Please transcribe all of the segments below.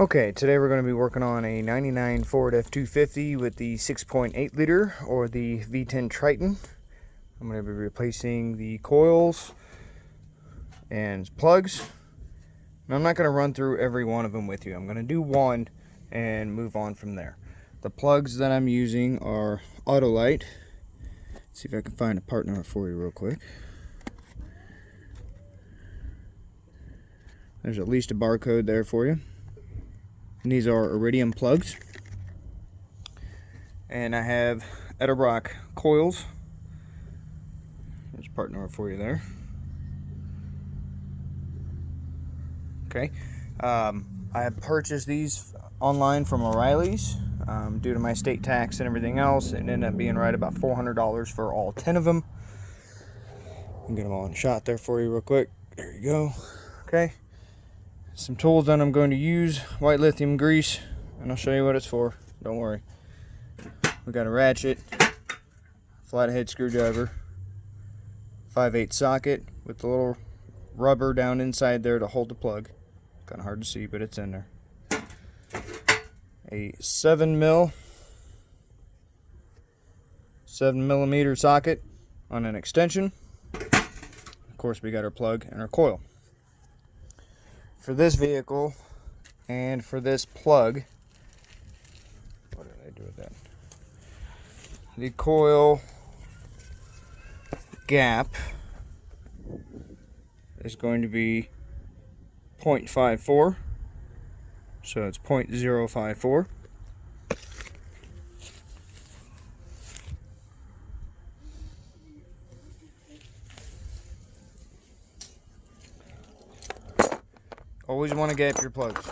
Okay, today we're going to be working on a 99 Ford F-250 with the 6.8 liter or the V10 Triton. I'm going to be replacing the coils and plugs. And I'm not going to run through every one of them with you. I'm going to do one and move on from there. The plugs that I'm using are Autolite. Let's see if I can find a part number for you real quick. There's at least a barcode there for you. And these are iridium plugs. And I have Edelbrock coils. There's part number for you there. Okay. I have purchased these online from O'Reilly's. Due to my state tax and everything else, it ended up being right about $400 for all 10 of them. I'll get them all in shot there for you real quick. There you go. Okay. Some tools that I'm going to use, white lithium grease, and I'll show you what it's for. Don't worry. We got a ratchet, flathead screwdriver, 5/8 socket with the little rubber down inside there to hold the plug. Kind of hard to see, but it's in there. A 7mm socket on an extension. Of course, we got our plug and our coil. For this vehicle and for this plug, what did I do with that? The coil gap is going to be 0.54, so it's 0.054. Always want to gap your plugs.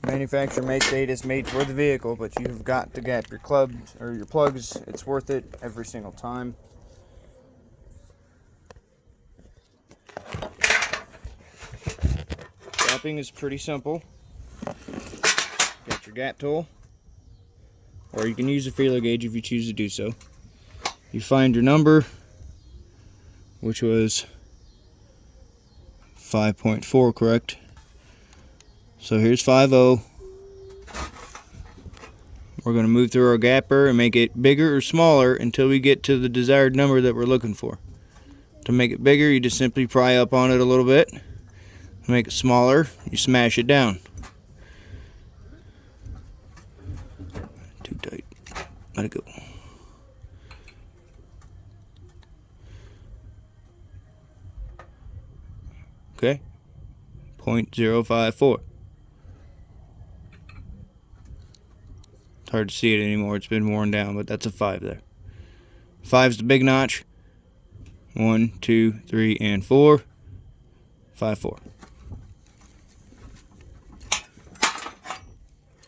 Manufacturer may state it's made for the vehicle, but you've got to gap your clubs or your plugs. It's worth it every single time. Gapping is pretty simple. Got your gap tool, or you can use a feeler gauge if you choose to do so. You find your number, which was 5.4, correct? So here's 5.0. We're going to move through our gapper and make it bigger or smaller until we get to the desired number that we're looking for. To make it bigger, you just simply pry up on it a little bit. To make it smaller, you smash it down. Too tight. Let it go. Okay, 0.054. It's hard to see it anymore, it's been worn down, but that's a 5 there. 5's the big notch. 1, 2, 3, and 4. 5.4.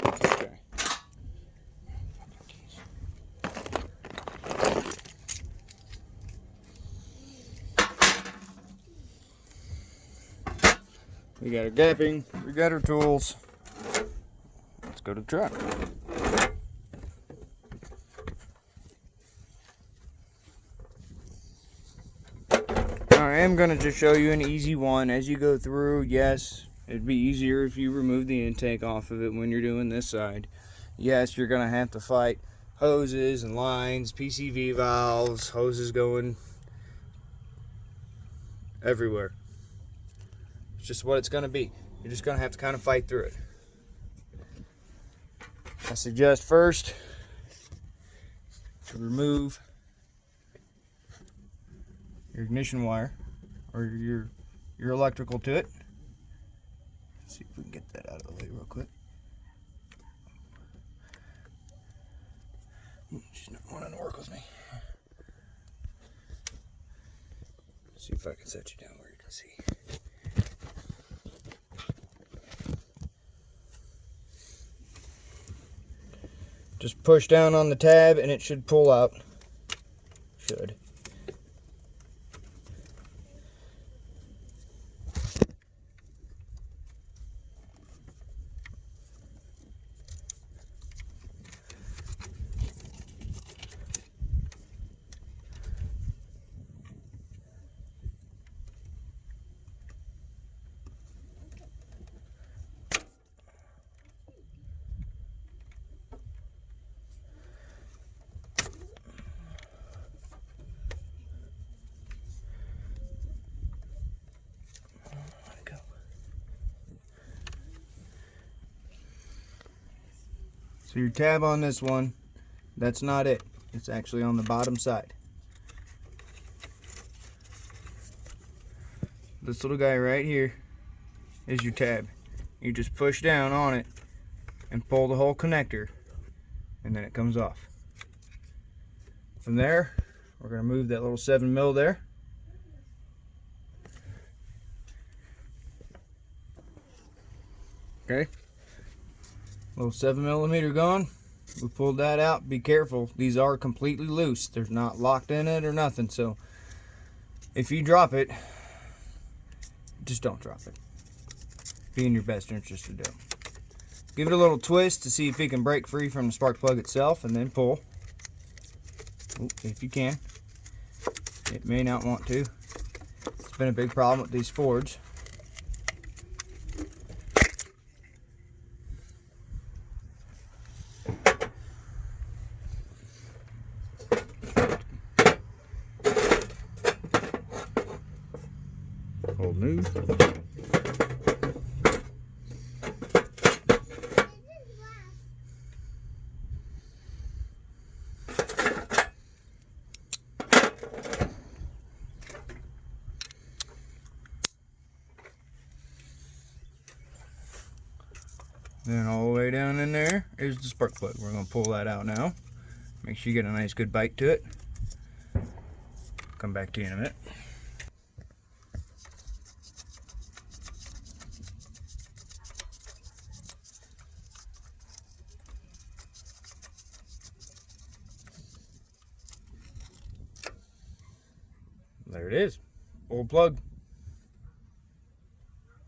Okay. We got our gapping, we got our tools. Let's go to the truck. I am going to just show you an easy one as you go through. Yes, it'd be easier if you remove the intake off of it when you're doing this side. Yes, you're going to have to fight hoses and lines, PCV valves, hoses going everywhere. It's just what it's going to be. You're just going to have to kind of fight through it. I suggest first to remove your ignition wire or your electrical to it. Let's see if we can get that out of the way real quick. She's not wanting to work with me. See if I can set you down where you can see. Just push down on the tab and it should pull out. Should. So your tab on this one, that's not it. It's actually on the bottom side. This little guy right here is your tab. You just push down on it and pull the whole connector, and then it comes off. From there, we're going to move that little 7mm there. Okay, little 7mm gone. We pulled that out. Be careful, these are completely loose. They're not locked in it or nothing, so if you drop it, just don't drop it. Be in your best interest to do. Give it a little twist to see if it can break free from the spark plug itself, and then pull. If you can. It may not want to. It's been a big problem with these Fords. Old news. Then all the way down in there is the spark plug. We're going to pull that out now. Make sure you get a nice good bite to it. Come back to you in a minute. There it is. Old plug.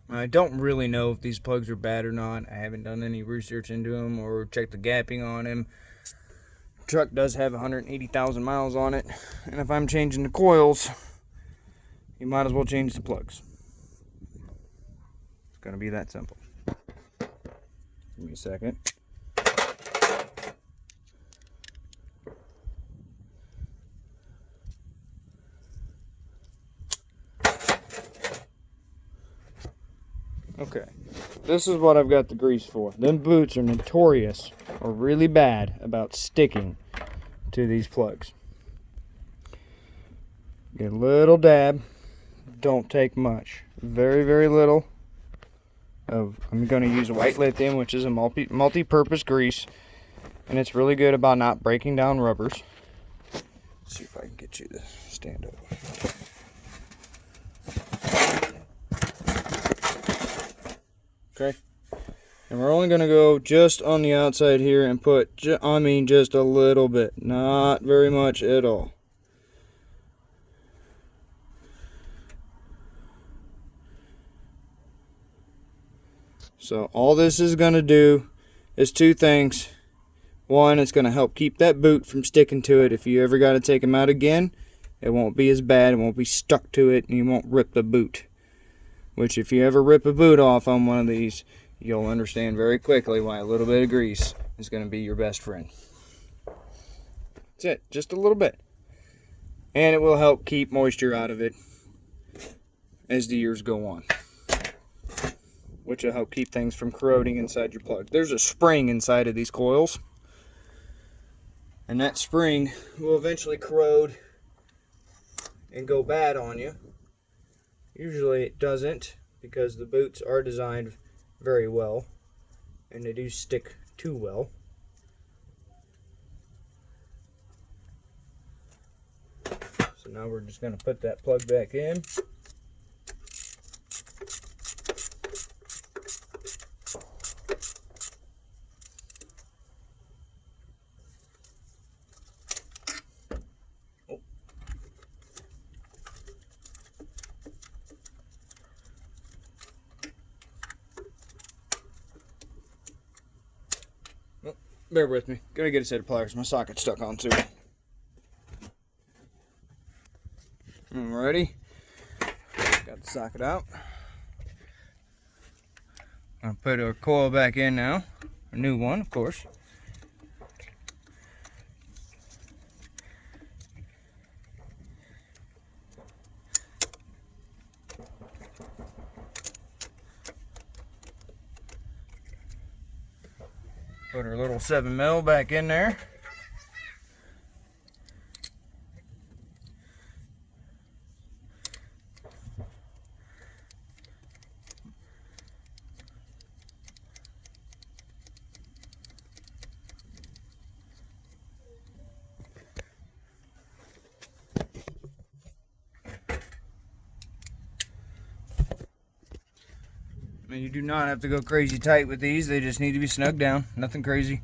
I don't really know if these plugs are bad or not. I haven't done any research into them or checked the gapping on them. The truck does have 180,000 miles on it, and if I'm changing the coils, you might as well change the plugs. It's gonna be that simple. Give me a second. Okay, this is what I've got the grease for. Them boots are notorious or really bad about sticking to these plugs. Get a little dab, don't take much. Very, very little of, I'm going to use white lithium, which is a multi-purpose grease, and it's really good about not breaking down rubbers. Let's see if I can get you to stand up. Okay, and we're only going to go just on the outside here and put, just a little bit, not very much at all. So all this is going to do is two things. One, it's going to help keep that boot from sticking to it. If you ever got to take them out again, it won't be as bad, it won't be stuck to it, and you won't rip the boot. Which, if you ever rip a boot off on one of these, you'll understand very quickly why a little bit of grease is going to be your best friend. That's it, just a little bit. And it will help keep moisture out of it as the years go on, which will help keep things from corroding inside your plug. There's a spring inside of these coils, and that spring will eventually corrode and go bad on you. Usually it doesn't, because the boots are designed very well and they do stick too well. So now we're just going to put that plug back in. Bear with me. Gotta get a set of pliers. My socket's stuck on too. Alrighty. Got the socket out. I'll put our coil back in now. A new one, of course. Put our little 7mm back in there. I mean, you do not have to go crazy tight with these. They just need to be snug down. Nothing crazy.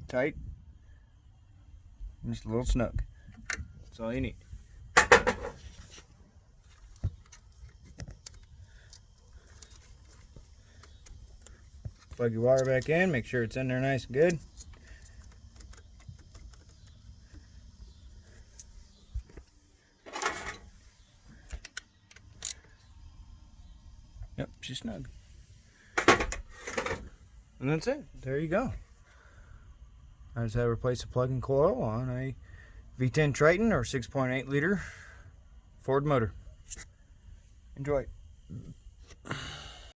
Tight. Just a little snug. That's all you need. Plug your wire back in, make sure it's in there nice and good. Yep, she's snug. And that's it. There you go. I just had to replace a plug-in coil on a V10 Triton or 6.8 liter Ford motor. Enjoy.